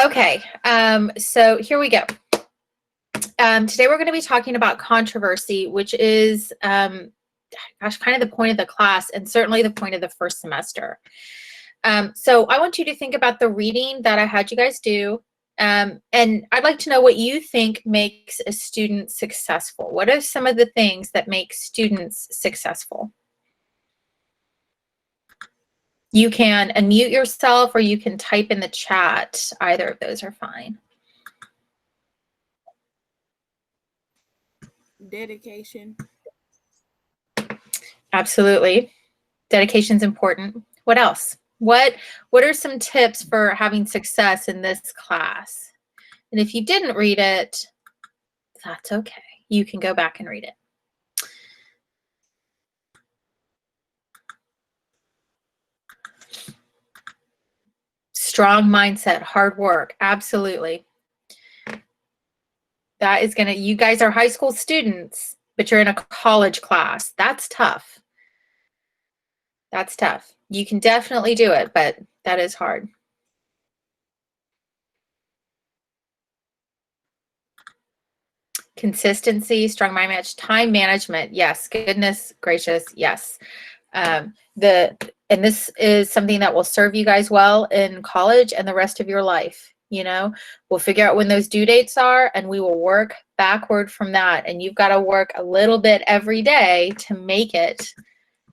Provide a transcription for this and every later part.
Okay, so here we go. Today we're going to be talking about controversy, which is, gosh, kind of the point of the class and certainly the point of the first semester. So I want you to think about the reading that I had you guys do, and I'd like to know what you think makes a student successful. What are some of the things that make students successful? You can unmute yourself or you can type in the chat. Either of those are fine. Dedication. Absolutely. Dedication is important. What else? What are some tips for having success in this class? And if you didn't read it, that's okay. You can go back and read it. Strong mindset, hard work. Absolutely. That is going to, you guys are high school students, but you're in a college class. That's tough. That's tough. You can definitely do it, but that is hard. Consistency, strong mind match, time management. Yes. Goodness gracious. Yes. And this is something that will serve you guys well in college and the rest of your life. You know, we'll figure out when those due dates are and we will work backward from that. And you've got to work a little bit every day to make it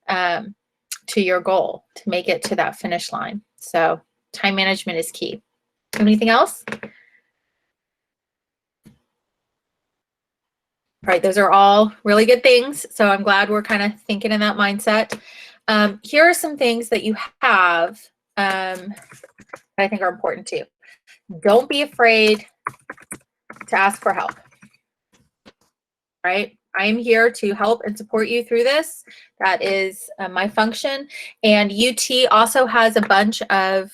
to your goal, to make it to that finish line. So time management is key. Anything else? All right, those are all really good things. So I'm glad we're kind of thinking in that mindset. Here are some things that you have that I think are important too. Don't be afraid to ask for help. Right? I am here to help and support you through this. That is my function. And UT also has a bunch of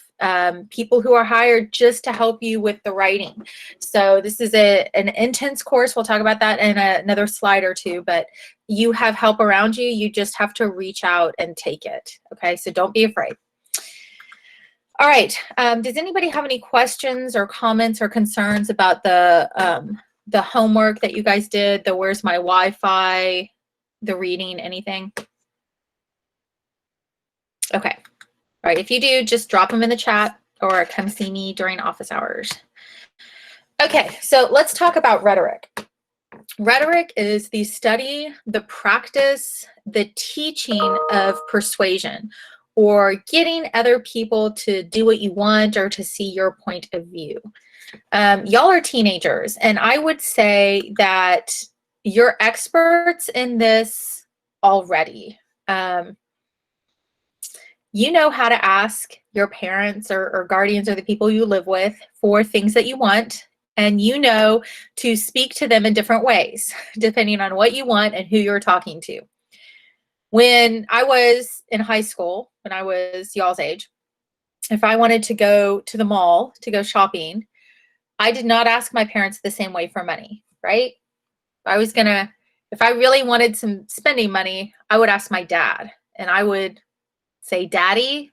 people who are hired just to help you with the writing. So this is an intense course. We'll talk about that in another slide or two, but you have help around you. You just have to reach out and take it. Okay, so don't be afraid. All right, does anybody have any questions or comments or concerns about the homework that you guys did, the where's my Wi-Fi, the reading, anything? Okay. All right. If you do, just drop them in the chat or come see me during office hours. Okay. So let's talk about rhetoric. Rhetoric is the study, the practice, the teaching of persuasion, or getting other people to do what you want or to see your point of view. Y'all are teenagers, and I would say that you're experts in this already. You know how to ask your parents or guardians or the people you live with for things that you want, and you know to speak to them in different ways, depending on what you want and who you're talking to. When I was in high school, when I was y'all's age, if I wanted to go to the mall to go shopping, I did not ask my parents the same way for money, right? If I really wanted some spending money, I would ask my dad, and I would say, Daddy,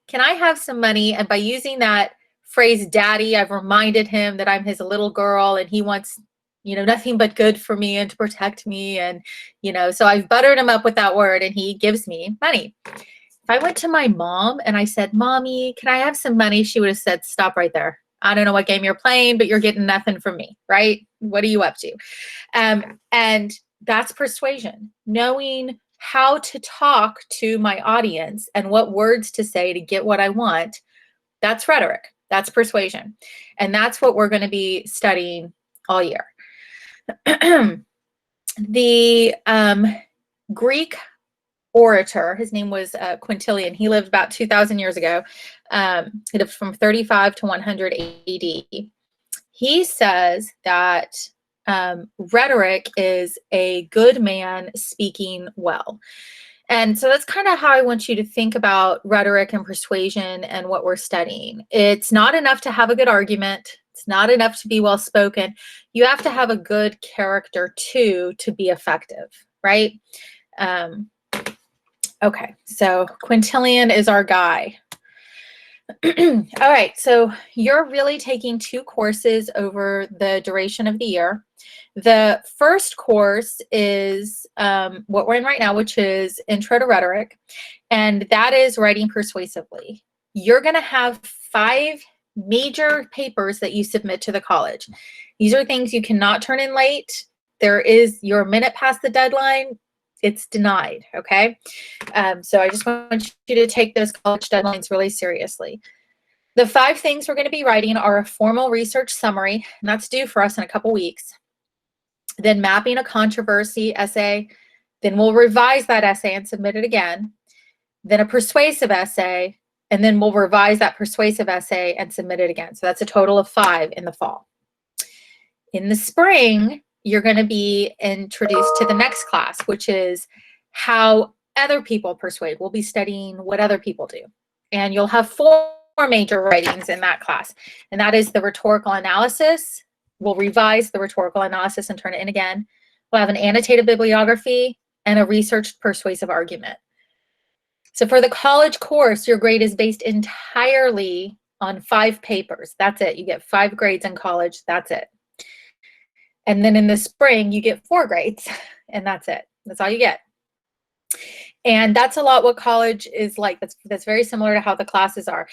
can I have some money? And by using that phrase, Daddy, I've reminded him that I'm his little girl and he wants, you know, nothing but good for me and to protect me. And, you know, so I've buttered him up with that word and he gives me money. If I went to my mom and I said, Mommy, can I have some money? She would have said, stop right there. I don't know what game you're playing, but you're getting nothing from me, right? What are you up to? And that's persuasion, knowing how to talk to my audience and what words to say to get what I want. That's rhetoric. That's persuasion. And that's what we're going to be studying all year. The Greek orator, his name was Quintilian. He lived about 2,000 years ago. He lived from 35 to 100 AD. He says that rhetoric is a good man speaking well. And so that's kind of how I want you to think about rhetoric and persuasion and what we're studying. It's not enough to have a good argument. It's not enough to be well spoken. You have to have a good character too to be effective, right? Okay, so Quintilian is our guy. All right, so you're really taking 2 courses over the duration of the year. The first course is what we're in right now, which is Intro to Rhetoric, and that is writing persuasively. You're going to have 5 major papers that you submit to the college. These are things you cannot turn in late. You're a minute past the deadline, it's denied, okay? So I just want you to take those college deadlines really seriously. The 5 things we're going to be writing are a formal research summary, and that's due for us in a couple weeks. Then mapping a controversy essay. Then we'll revise that essay and submit it again. Then a persuasive essay, and then we'll revise that persuasive essay and submit it again. So that's a total of 5 in the fall. In the spring, you're going to be introduced to the next class, which is how other people persuade. We'll be studying what other people do. And you'll have 4 major writings in that class. And that is the rhetorical analysis. We'll revise the rhetorical analysis and turn it in again. We'll have an annotated bibliography and a researched persuasive argument. So for the college course, your grade is based entirely on 5 papers. That's it. You get 5 grades in college. That's it. And then in the spring, you get 4 grades, and that's it. That's all you get. And that's a lot what college is like. That's very similar to how the classes are.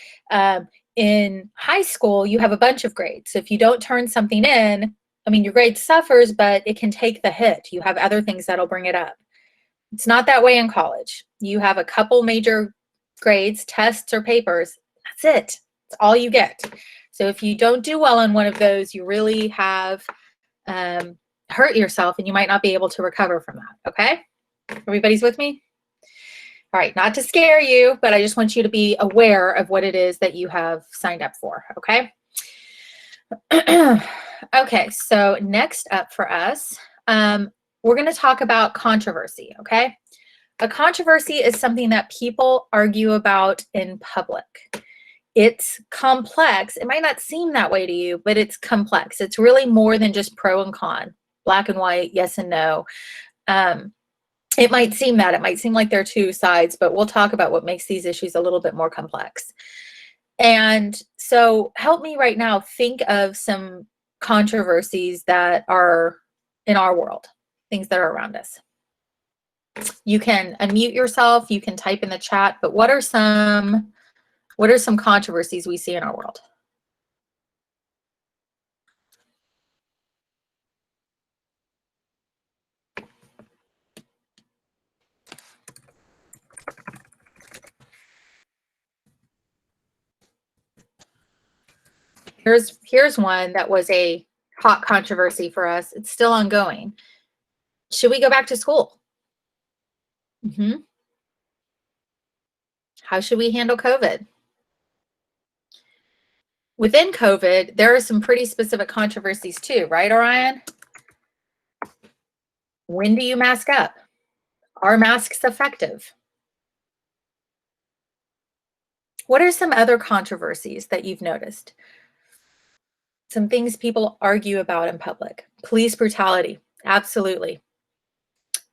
In high school, you have a bunch of grades. So if you don't turn something in, I mean, your grade suffers, but it can take the hit. You have other things that'll bring it up. It's not that way in college. You have a couple major grades, tests or papers. That's it. That's all you get. So if you don't do well on one of those, you really have hurt yourself, and you might not be able to recover from that. Okay? Everybody's with me? All right, not to scare you, but I just want you to be aware of what it is that you have signed up for, okay? Okay, so next up for us, we're going to talk about controversy, okay? A controversy is something that people argue about in public. It's complex. It might not seem that way to you, but it's complex. It's really more than just pro and con, black and white, yes and no. It might seem that. It might seem like there are 2 sides, but we'll talk about what makes these issues a little bit more complex. And so help me right now think of some controversies that are in our world, things that are around us. You can unmute yourself, you can type in the chat, but what are some controversies we see in our world? Here's one that was a hot controversy for us. It's still ongoing. Should we go back to school? How should we handle COVID? Within COVID, there are some pretty specific controversies too, right, Orion? When do you mask up? Are masks effective? What are some other controversies that you've noticed? Some things people argue about in public. Police brutality, absolutely.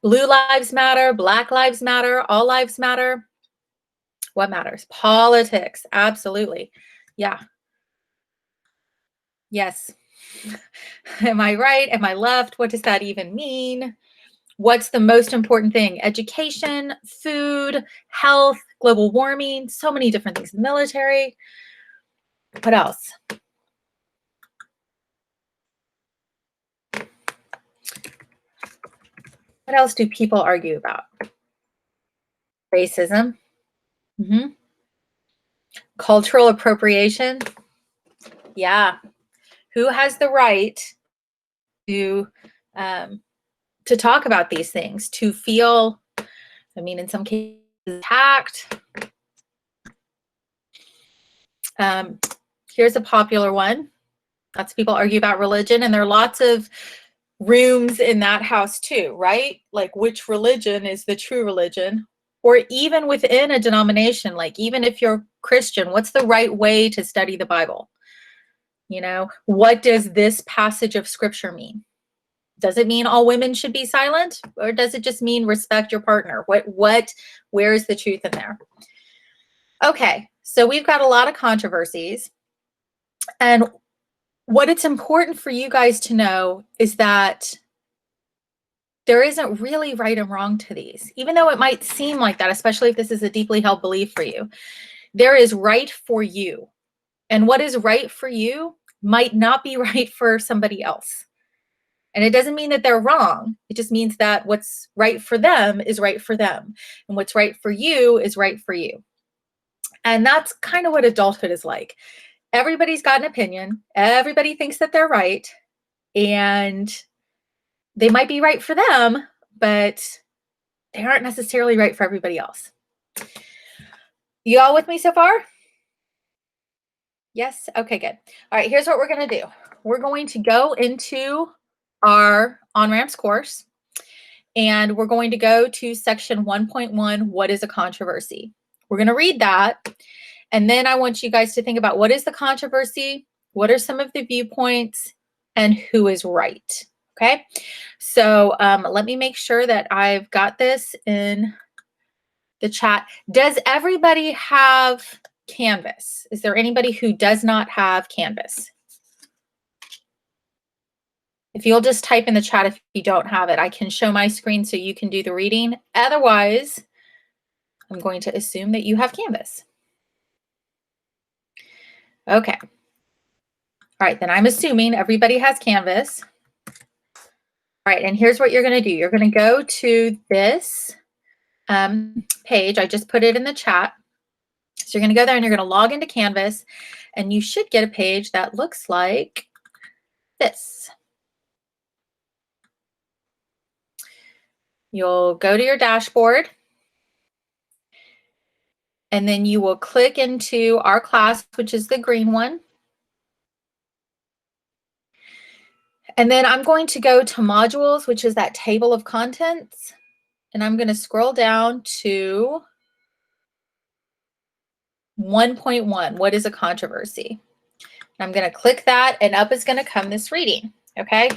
Blue lives matter, Black lives matter, all lives matter. What matters? Politics, absolutely. Yeah. Yes. Am I right? Am I left? What does that even mean? What's the most important thing? Education, food, health, global warming, so many different things. Military. What else? What else do people argue about? Racism. Cultural appropriation. Yeah. Who has the right to talk about these things, to feel, I mean, in some cases, attacked? Here's a popular one. Lots of people argue about religion, and there are lots of rooms in that house too, right? Like, which religion is the true religion? Or even within a denomination, like even if you're Christian, what's the right way to study the Bible? You know, what does this passage of scripture mean? Does it mean all women should be silent? Or does it just mean respect your partner? Where is the truth in there? Okay, So we've got a lot of controversies. And what it's important for you guys to know is that there isn't really right and wrong to these, even though it might seem like that, especially if this is a deeply held belief for you. There is right for you. And what is right for you might not be right for somebody else. And it doesn't mean that they're wrong. It just means that what's right for them is right for them. And what's right for you is right for you. And that's kind of what adulthood is like. Everybody's got an opinion. Everybody thinks that they're right. And they might be right for them, but they aren't necessarily right for everybody else. You all with me so far? Yes? Okay, good. All right, here's what we're going to do. We're going to go into our OnRamps course, and we're going to go to section 1.1, what is a controversy? We're going to read that, and then I want you guys to think about what is the controversy, what are some of the viewpoints, and who is right, okay? So let me make sure that I've got this in the chat. Does everybody have Canvas? Is there anybody who does not have Canvas? If you'll just type in the chat if you don't have it, I can show my screen so you can do the reading. Otherwise, I'm going to assume that you have Canvas. Okay. All right, then I'm assuming everybody has Canvas. All right, and here's what you're going to do. You're going to go to this page. I just put it in the chat. So you're going to go there and you're going to log into Canvas, and you should get a page that looks like this. You'll go to your dashboard, and then you will click into our class, which is the green one. And then I'm going to go to modules, which is that table of contents. And I'm going to scroll down to 1.1, what is a controversy? I'm going to click that, and up is going to come this reading, okay?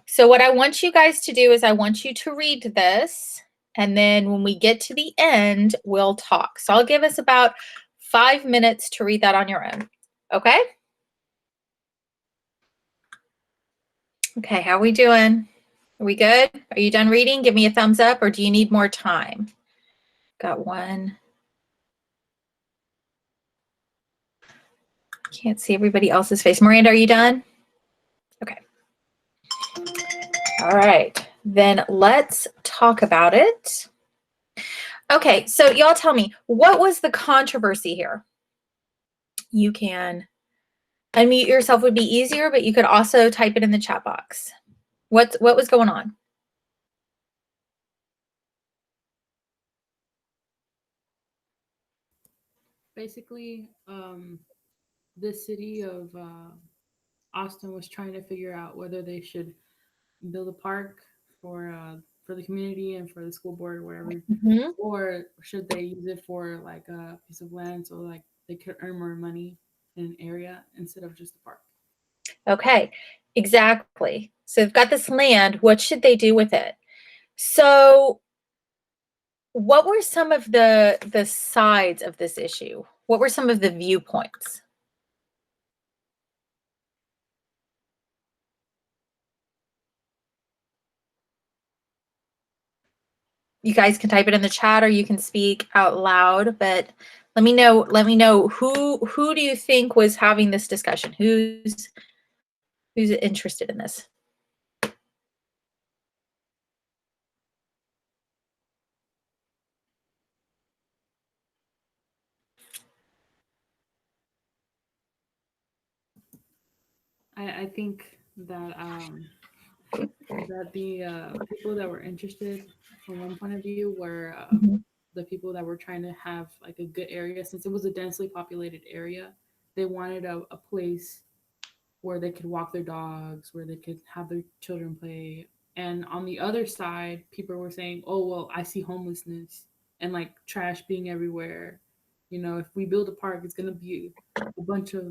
So what I want you guys to do is I want you to read this, and then when we get to the end, we'll talk. So I'll give us about 5 minutes to read that on your own, okay? Okay, how are we doing? Are we good? Are you done reading? Give me a thumbs up, or do you need more time? Got one. Can't see everybody else's face. Miranda, are you done? Okay. All right, then let's talk about it. Okay, so y'all tell me, what was the controversy here? You can unmute yourself, would be easier, but you could also type it in the chat box. What was going on? Basically, the city of Austin was trying to figure out whether they should build a park for the community and for the school board or whatever, Mm-hmm. or should they use it for like a piece of land so like they could earn more money in an area instead of just a park. Okay, exactly. So they've got this land. What should they do with it? So what were some of the sides of this issue? What were some of the viewpoints? You guys can type it in the chat or you can speak out loud, but let me know who do you think was having this discussion? Who's interested in this? I think that the people that were interested from one point of view were Mhm. the people that were trying to have like a good area since it was a densely populated area. They wanted a place where they could walk their dogs, where they could have their children play. And on the other side, people were saying, "Oh, well, I see homelessness and like trash being everywhere. You know, if we build a park, it's gonna be a bunch of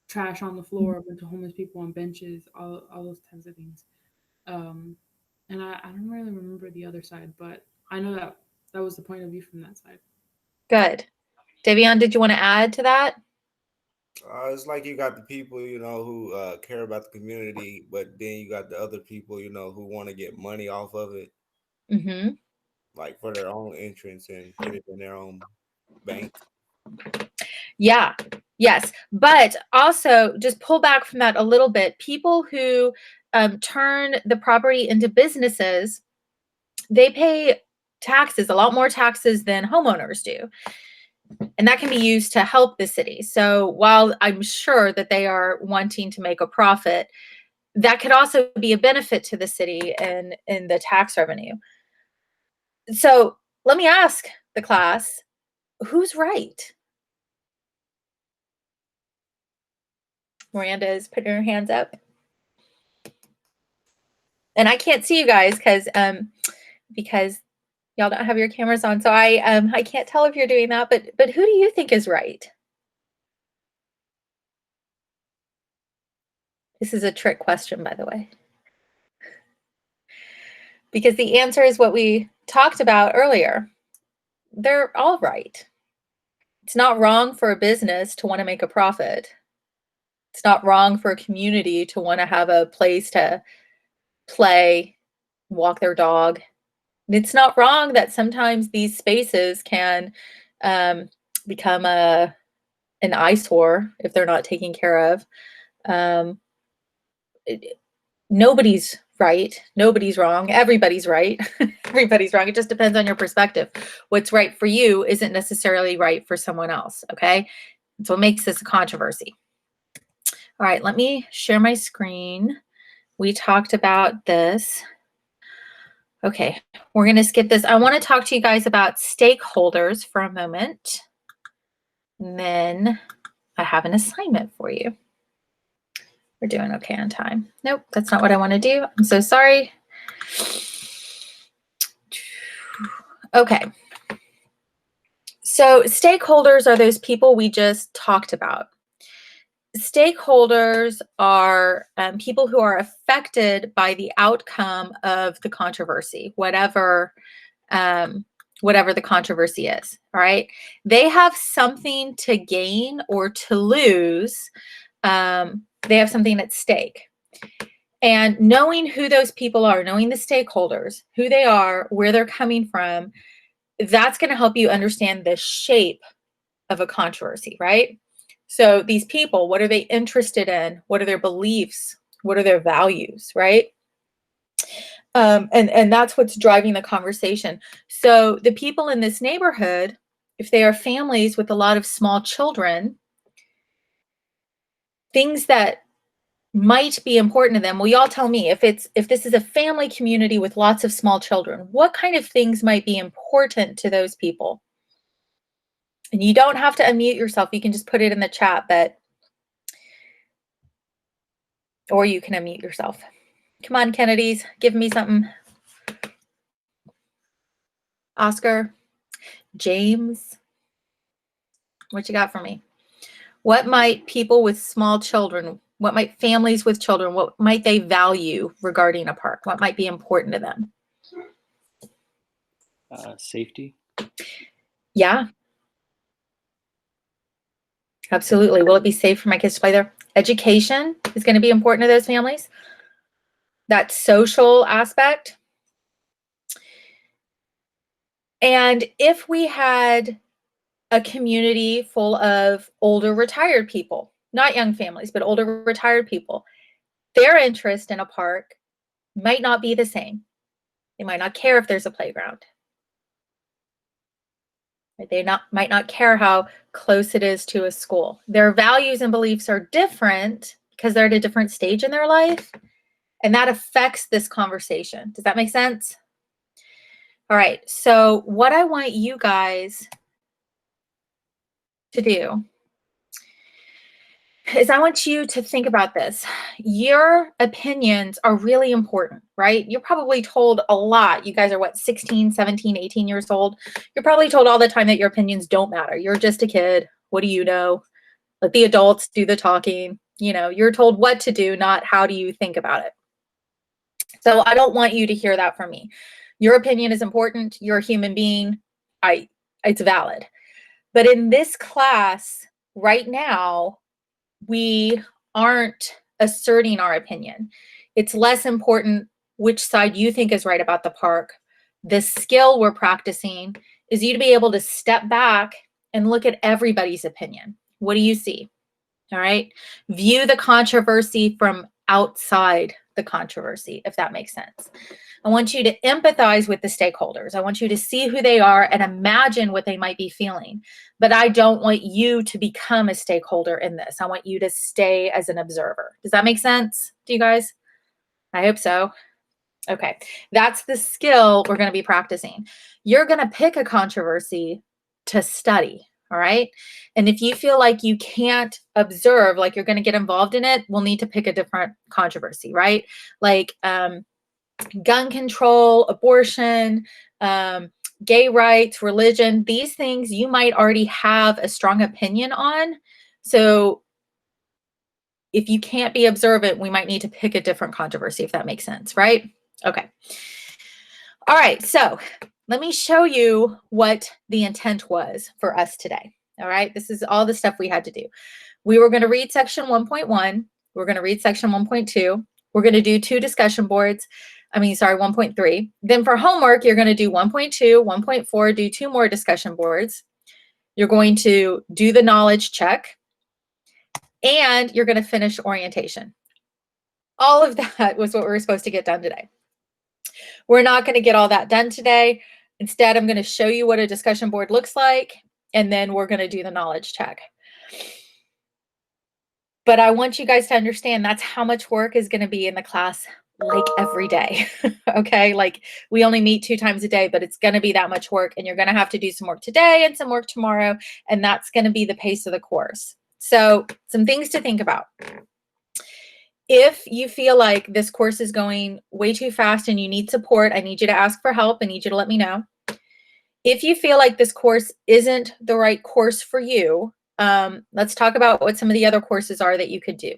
trash on the floor, a bunch of homeless people on benches, all those types of things." Um, and I don't really remember the other side, but I know that that was the point of view from that side. Good. Davion, did you want to add to that? It's like you got the people, who care about the community, but then you got the other people, who want to get money off of it, Mm-hmm. like for their own entrance and get it in their own bank. Yeah, yes. But also, just pull back from that a little bit. People who turn the property into businesses, they pay taxes, a lot more taxes than homeowners do. And that can be used to help the city. So while I'm sure that they are wanting to make a profit, that could also be a benefit to the city and in the tax revenue. So let me ask the class, who's right? Miranda is putting her hands up. And I can't see you guys because y'all don't have your cameras on. So I can't tell if you're doing that, but who do you think is right? This is a trick question, by the way. Because the answer is what we talked about earlier. They're all right. It's not wrong for a business to want to make a profit. It's not wrong for a community to want to have a place to play, walk their dog. It's not wrong that sometimes these spaces can become an eyesore if they're not taken care of. Nobody's right. Nobody's wrong. Everybody's right. Everybody's wrong. It just depends on your perspective. What's right for you isn't necessarily right for someone else. Okay. That's what makes this a controversy. All right. Let me share my screen. We talked about this. Okay. We're going to skip this. I want to talk to you guys about stakeholders for a moment. And then I have an assignment for you. We're doing okay on time. Nope, that's not what I want to do. I'm so sorry. Okay. So stakeholders are those people we just talked about. Stakeholders are people who are affected by the outcome of the controversy, whatever the controversy is. All right. They have something to gain or to lose. They have something at stake. And knowing who those people are, knowing the stakeholders, who they are, where they're coming from, that's going to help you understand the shape of a controversy, right? So these people, what are they interested in? What are their beliefs? What are their values, right? And that's what's driving the conversation. So the people in this neighborhood, if they are families with a lot of small children, things that might be important to them. Well, y'all tell me if this is a family community with lots of small children, what kind of things might be important to those people? And you don't have to unmute yourself. You can just put it in the chat, or you can unmute yourself. Come on, Kennedys, give me something. Oscar, James, what you got for me? What might people with small children, what might families with children, what might they value regarding a park? What might be important to them? Safety. Yeah. Absolutely. Will it be safe for my kids to play there? Education is going to be important to those families. That social aspect. And if we had a community full of older retired people, not young families, but older retired people, their interest in a park might not be the same. They might not care if there's a playground. They might not care how close it is to a school. Their values and beliefs are different because they're at a different stage in their life, and that affects this conversation. Does that make sense? All right, so what I want you guys to do is I want you to think about this. Your opinions are really important, right? You're probably told a lot. You guys are what, 16, 17, 18 years old? You're probably told all the time that your opinions don't matter. You're just a kid. What do you know? Let the adults do the talking. You know, you're told what to do, not how do you think about it. So I don't want you to hear that from me. Your opinion is important. You're a human being. It's valid. But in this class right now, we aren't asserting our opinion. It's less important which side you think is right about the park. The skill we're practicing is you to be able to step back and look at everybody's opinion. What do you see? All right. View the controversy from outside the controversy, if that makes sense. I want you to empathize with the stakeholders. I want you to see who they are and imagine what they might be feeling. But I don't want you to become a stakeholder in this. I want you to stay as an observer. Does that make sense to you guys? I hope so. Okay. That's the skill we're going to be practicing. You're going to pick a controversy to study. All right. And if you feel like you can't observe, like you're going to get involved in it, we'll need to pick a different controversy, right? Like gun control, abortion, gay rights, religion, these things you might already have a strong opinion on. So if you can't be observant, we might need to pick a different controversy, if that makes sense, right? Okay. All right. So let me show you what the intent was for us today. All right. This is all the stuff we had to do. We were going to read section 1.1. We're going to read section 1.2. We're going to do 2 discussion boards. 1.3. Then for homework, you're going to do 1.2, 1.4, do 2 more discussion boards. You're going to do the knowledge check, and you're going to finish orientation. All of that was what we were supposed to get done today. We're not going to get all that done today. Instead, I'm going to show you what a discussion board looks like, and then we're going to do the knowledge check. But I want you guys to understand that's how much work is going to be in the class, like every day. Okay, like we only meet 2 times a day, but it's going to be that much work, and you're going to have to do some work today and some work tomorrow, and that's going to be the pace of the course. So some things to think about. If you feel like this course is going way too fast and you need support, I need you to ask for help. I need you to let me know. If you feel like this course isn't the right course for you, let's talk about what some of the other courses are that you could do.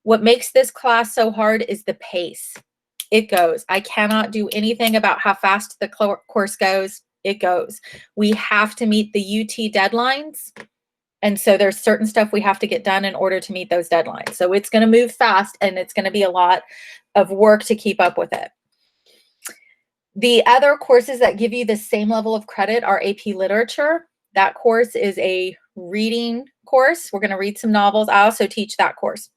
What makes this class so hard is the pace. It goes. I cannot do anything about how fast the course goes. It goes. We have to meet the UT deadlines. And so there's certain stuff we have to get done in order to meet those deadlines. So it's going to move fast, and it's going to be a lot of work to keep up with it. The other courses that give you the same level of credit are AP Literature. That course is a reading course. We're going to read some novels. I also teach that course.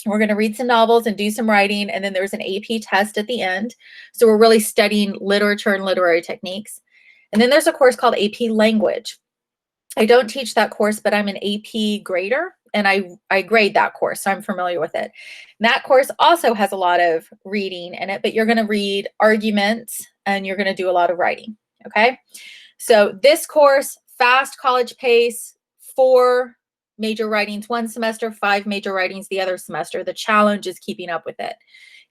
We're going to read some novels and do some writing, and then there's an AP test at the end. So we're really studying literature and literary techniques. And then there's a course called AP Language. I don't teach that course, but I'm an AP grader, and I grade that course, so I'm familiar with it. And that course also has a lot of reading in it, but you're going to read arguments, and you're going to do a lot of writing, okay? So this course, fast college pace, 4 major writings one semester, 5 major writings the other semester. The challenge is keeping up with it.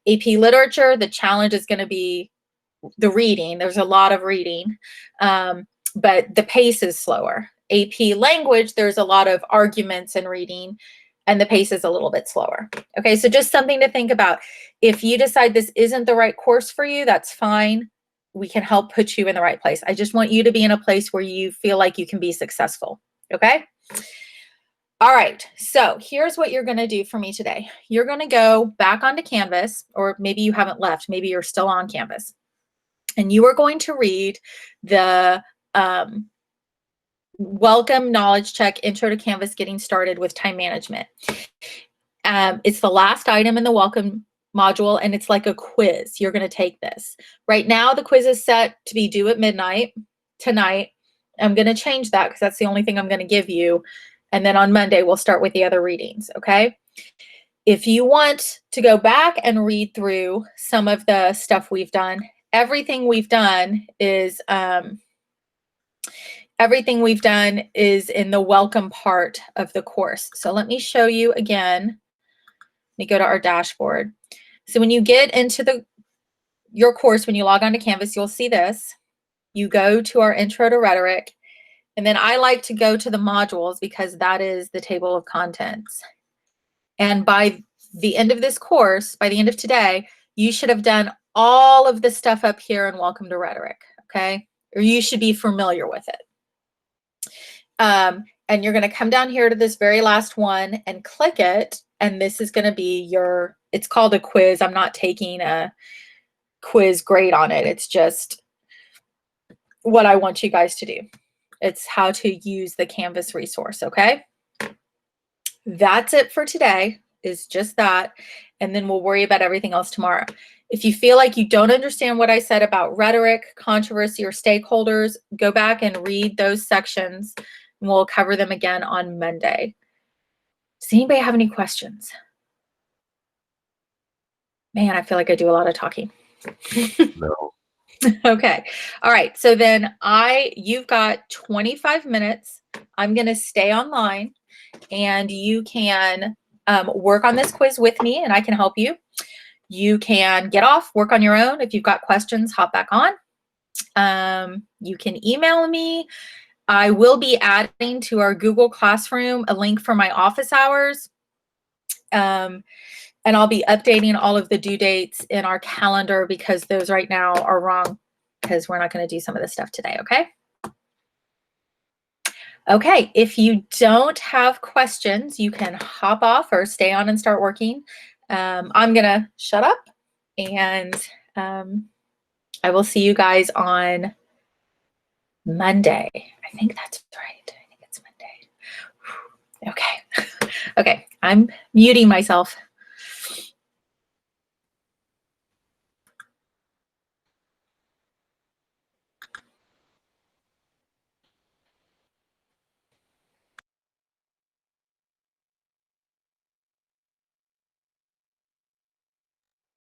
AP Literature, the challenge is going to be the reading. There's a lot of reading, but the pace is slower. AP Language, there's a lot of arguments and reading, and the pace is a little bit slower. Okay, so just something to think about. If you decide this isn't the right course for you, that's fine. We can help put you in the right place. I just want you to be in a place where you feel like you can be successful. Okay? All right, so here's what you're going to do for me today. You're going to go back onto Canvas, or maybe you haven't left. Maybe you're still on Canvas. And you are going to read the Welcome Knowledge Check Intro to Canvas Getting Started with Time Management. It's the last item in the welcome module, and it's like a quiz. You're going to take this. Right now, the quiz is set to be due at midnight tonight. I'm going to change that because that's the only thing I'm going to give you. And then on Monday, we'll start with the other readings, okay? If you want to go back and read through some of the stuff we've done, everything we've done is in the welcome part of the course. So let me show you again. Let me go to our dashboard. So when you get into your course, when you log on to Canvas, you'll see this. You go to our Intro to Rhetoric, and then I like to go to the modules because that is the table of contents. And by the end of this course, by the end of today, you should have done all of the stuff up here in Welcome to Rhetoric, okay? Or you should be familiar with it. And you're going to come down here to this very last one and click it. And this is going to be your, it's called a quiz. I'm not taking a quiz grade on it. It's just what I want you guys to do. It's how to use the Canvas resource, okay? That's it for today, is just that. And then we'll worry about everything else tomorrow. If you feel like you don't understand what I said about rhetoric, controversy, or stakeholders, go back and read those sections, and we'll cover them again on Monday. Does anybody have any questions? Man, I feel like I do a lot of talking. No. Okay. All right. So then you've got 25 minutes. I'm going to stay online, and you can work on this quiz with me, and I can help you. You can get off, work on your own. If you've got questions, hop back on. You can email me. I will be adding to our Google Classroom a link for my office hours. And I'll be updating all of the due dates in our calendar, because those right now are wrong, because we're not going to do some of this stuff today, okay? Okay, if you don't have questions, you can hop off or stay on and start working. I'm going to shut up, and I will see you guys on Monday. I think that's right. I think it's Monday. Okay. Okay, I'm muting myself.